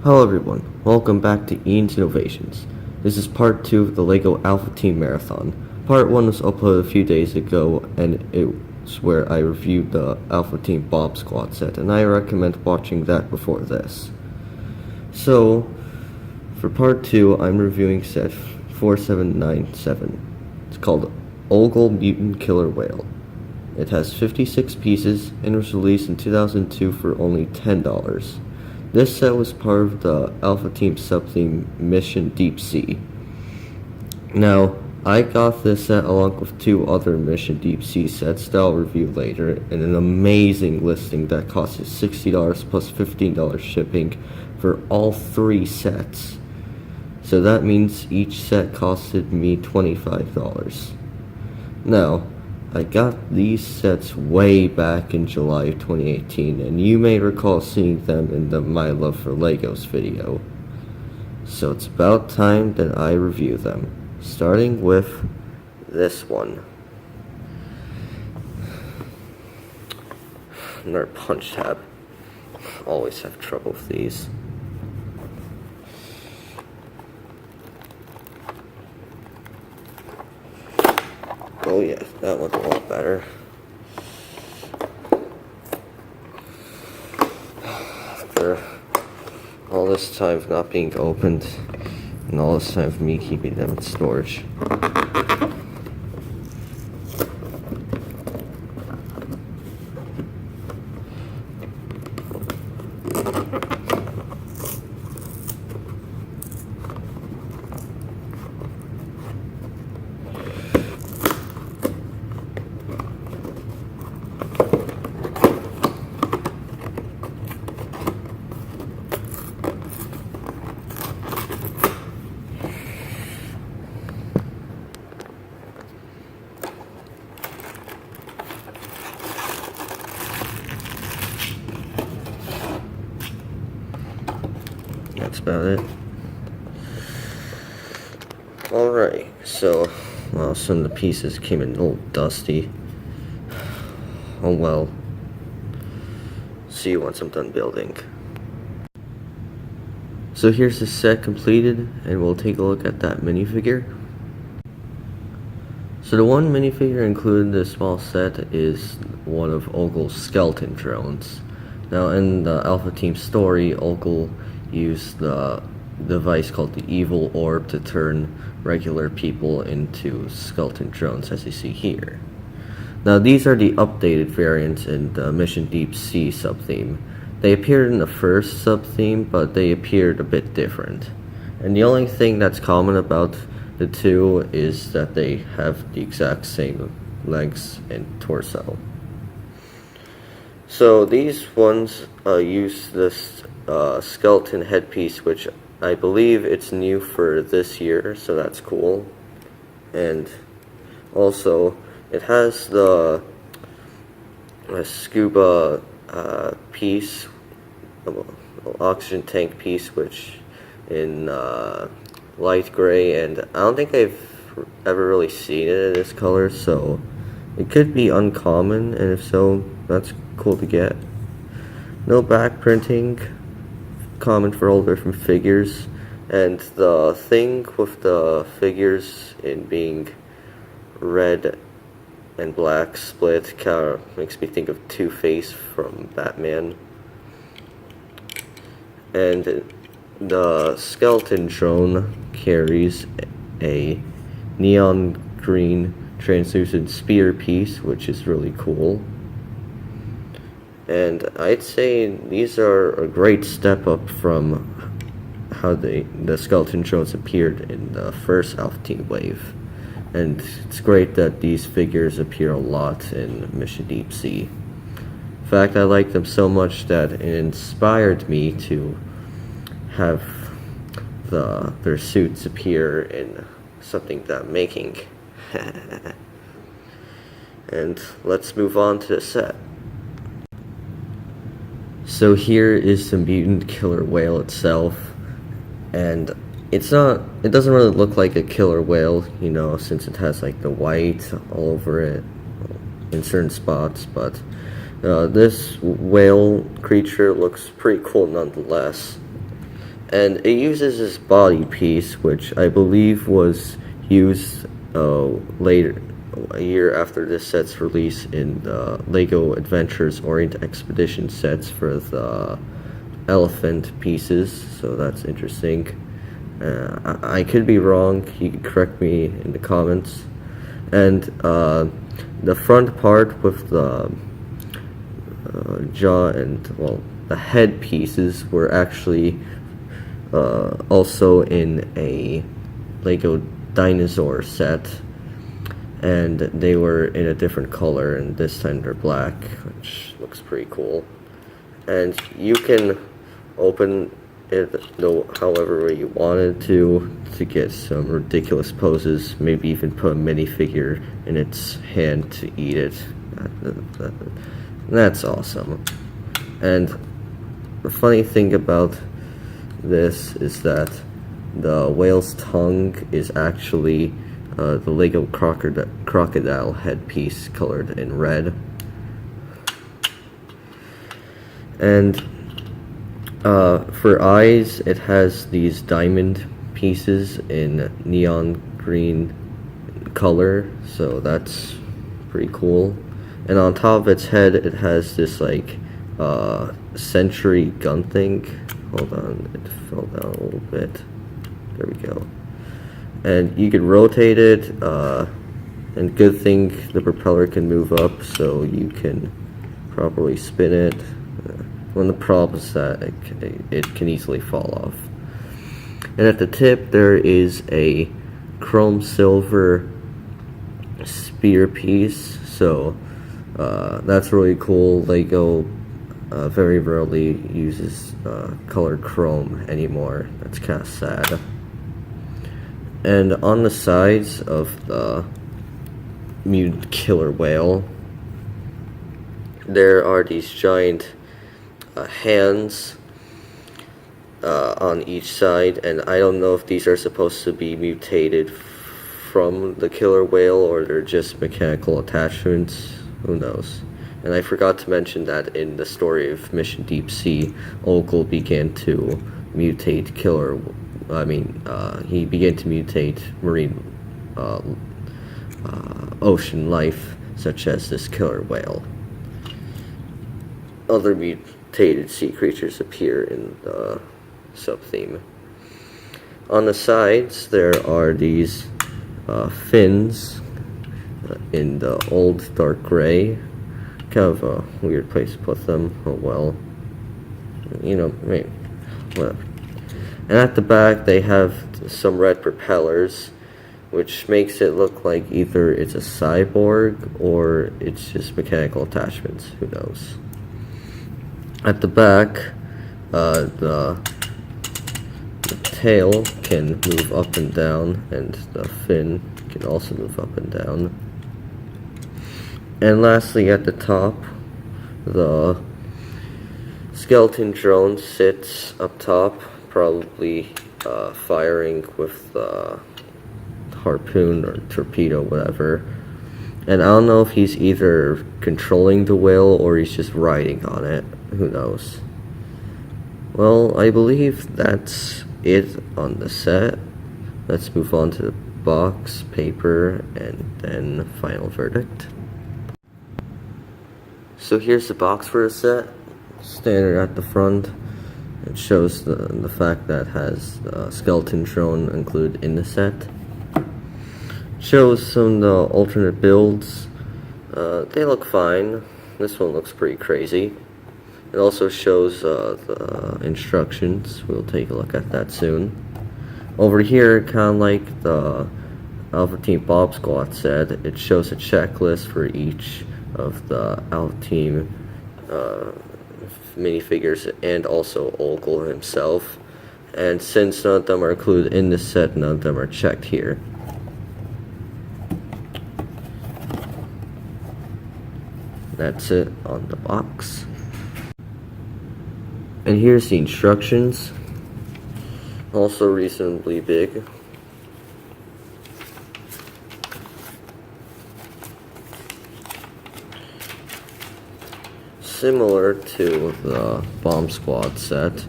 Hello everyone, welcome back to Ian's Innovations. This is part 2 of the LEGO Alpha Team Marathon. Part 1 was uploaded a few days ago, and it's where I reviewed the Alpha Team Bob Squad set, and I recommend watching that before this. So, for part 2, I'm reviewing set 4797. It's called Ogal Mutant Killer Whale. It has 56 pieces and was released in 2002 for only $10. This set was part of the Alpha Team sub-theme Mission Deep Sea. Now, I got this set along with 2 other Mission Deep Sea sets that I'll review later in an amazing listing that costs $60 plus $15 shipping for all 3 sets. So that means each set costed me $25. Now, I got these sets way back in July of 2018, and you may recall seeing them in the My Love for Legos video. So it's about time that I review them, starting with this one. Another punch tab. Always have trouble with these. Oh yeah, that one's a lot better. After all this time of not being opened, and all this time of me keeping them in storage. That's about it. Alright, so, well, some of the pieces came in a little dusty. Oh well. See you once I'm done building. So here's the set completed, and we'll take a look at that minifigure. So the one minifigure included in this small set is one of Ogel's skeleton drones. Now in the Alpha Team story, Ogel used the device called the Evil Orb to turn regular people into skeleton drones, as you see here. Now these are the updated variants in the Mission Deep Sea sub-theme. They appeared in the first sub-theme, but they appeared a bit different. And the only thing that's common about the 2 is that they have the exact same legs and torso. So these ones use this skeleton headpiece, which I believe it's new for this year, so that's cool. And also it has the scuba piece, oxygen tank piece, which in light gray, and I don't think I've ever really seen it in this color, so it could be uncommon, and if so, that's cool to get. No back printing, common for all different figures, and the thing with the figures in being red and black split kind of makes me think of Two-Face from Batman. And the skeleton drone carries a neon green translucent spear piece, which is really cool. And I'd say these are a great step up from how the skeleton drones appeared in the first Alpha Team wave. And it's great that these figures appear a lot in Mission Deep Sea. In fact, I like them so much that it inspired me to have their suits appear in something that I'm making. And let's move on to the set. So here is the Mutant Killer Whale itself, and it doesn't really look like a killer whale, you know, since it has like the white all over it in certain spots, but this whale creature looks pretty cool nonetheless. And it uses this body piece, which I believe was used later, a year after this set's release, in the LEGO Adventures Orient Expedition sets for the elephant pieces, so that's interesting. I could be wrong, you can correct me in the comments. And the front part with the jaw and, well, the head pieces were actually also in a LEGO dinosaur set, and they were in a different color, and this time they're black, which looks pretty cool. And you can open it however way you wanted to get some ridiculous poses, maybe even put a minifigure in its hand to eat it. That's awesome. And the funny thing about this is that the whale's tongue is actually the LEGO crocodile headpiece colored in red. And for eyes, it has these diamond pieces in neon green color, so that's pretty cool. And on top of its head, it has this like century gun thing. Hold on, it fell down a little bit. There we go. And you can rotate it, and good thing the propeller can move up, so you can properly spin it. One of the problems is that it can easily fall off. And at the tip, there is a chrome silver spear piece, so that's really cool. LEGO very rarely uses colored chrome anymore. That's kind of sad. And on the sides of the Mutant Killer Whale, there are these giant hands on each side, and I don't know if these are supposed to be mutated from the killer whale or they're just mechanical attachments. Who knows? And I forgot to mention that in the story of Mission Deep Sea, Ogel began to mutate he began to mutate marine ocean life, such as this killer whale. Other mutated sea creatures appear in the sub-theme. On the sides, there are these fins in the old dark gray. Kind of a weird place to put them. Oh well. You know, maybe. Whatever. And at the back, they have some red propellers, which makes it look like either it's a cyborg or it's just mechanical attachments. Who knows? At the back, the tail can move up and down, and the fin can also move up and down. And lastly, at the top, the skeleton drone sits up top, probably firing with the harpoon or torpedo, whatever. And I don't know if he's either controlling the whale or he's just riding on it. Who knows? Well, I believe that's it on the set. Let's move on to the box, paper, and then final verdict. So here's the box for the set. Standard at the front. It shows the fact that it has the skeleton drone included in the set. Shows some of the alternate builds. They look fine. This one looks pretty crazy. It also shows the instructions. We'll take a look at that soon. Over here, kind of like the Alpha Team Bob Squad said, it shows a checklist for each of the Alpha Team minifigures and also Ogel himself. And since none of them are included in the set, none of them are checked here. That's it on the box. And here's the instructions. Also reasonably big. Similar to the Bomb Squad set,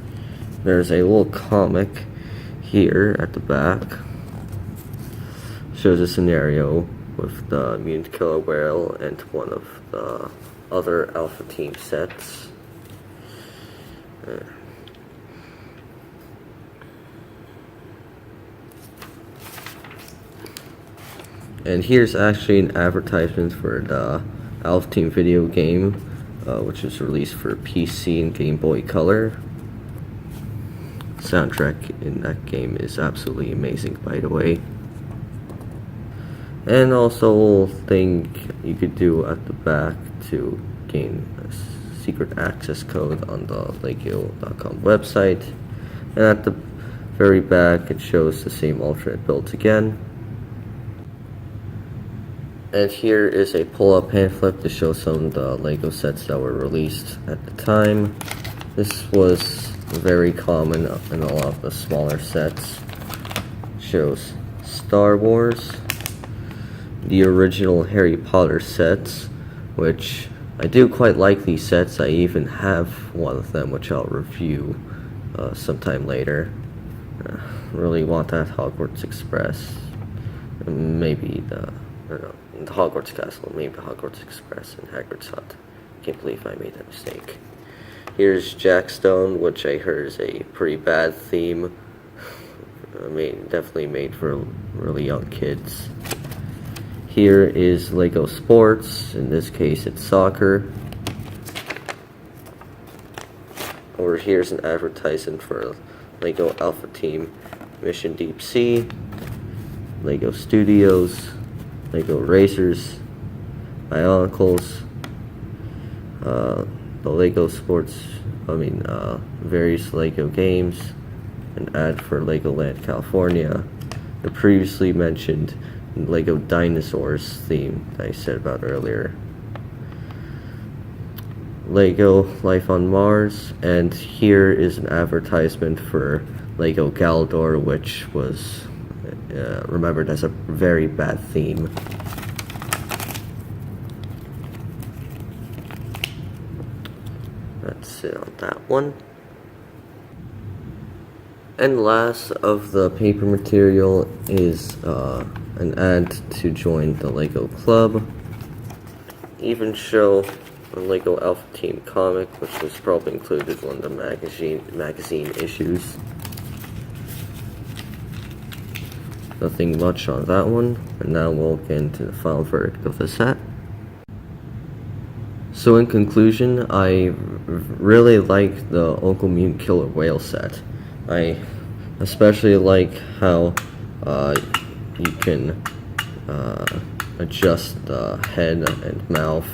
there's a little comic here at the back. Shows a scenario with the Mutant Killer Whale and one of the other Alpha Team sets. And here's actually an advertisement for the Alpha Team video game, which was released for PC and Game Boy Color. Soundtrack in that game is absolutely amazing, by the way. And also a little thing you could do at the back to gain a secret access code on the Lego.com website. And at the very back it shows the same alternate builds again. And here is a pull-up pamphlet to show some of the Lego sets that were released at the time. This was very common in a lot of the smaller sets. It shows Star Wars, the original Harry Potter sets, which I do quite like these sets. I even have one of them, which I'll review sometime later. Really want that Hogwarts Express. Maybe the Hogwarts Castle, maybe the Hogwarts Express and Hagrid's Hut. Can't believe I made that mistake. Here's Jack Stone, which I heard is a pretty bad theme. Definitely made for really young kids. Here is Lego Sports. In this case, it's soccer. Over here's an advertisement for Lego Alpha Team Mission Deep Sea, Lego Studios, Lego Racers, Bionicles, the Lego Sports, various Lego games, an ad for Legoland California, the previously mentioned Lego Dinosaurs theme that I said about earlier, Lego Life on Mars, and here is an advertisement for Lego Galador, which was remembered as a very bad theme. That's it on that one. And last of the paper material is an ad to join the Lego Club. Even show a Lego Alpha Team comic, which was probably included in one of the magazine issues. Nothing much on that one, and now we'll get into the final verdict of the set. So in conclusion, I really like the Ogal Mutant Killer Whale set. I especially like how you can adjust the head and mouth.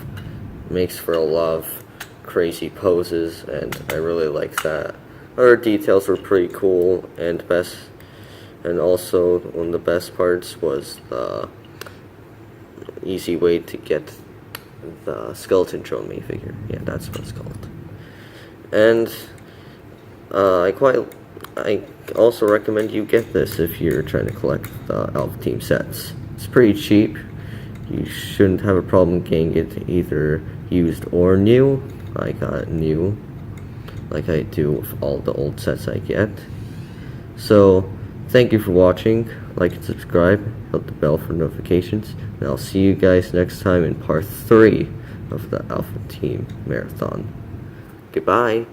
Makes for a lot of crazy poses, and I really like that. Other details were pretty cool, and also one of the best parts was the easy way to get the skeleton drone minifigure. Yeah, that's what it's called. And I also recommend you get this if you're trying to collect the Alpha Team sets. It's pretty cheap. You shouldn't have a problem getting it either used or new. I got it new, like I do with all the old sets I get. So, thank you for watching. Like and subscribe, hit the bell for notifications, and I'll see you guys next time in part 3 of the Alpha Team Marathon. Goodbye.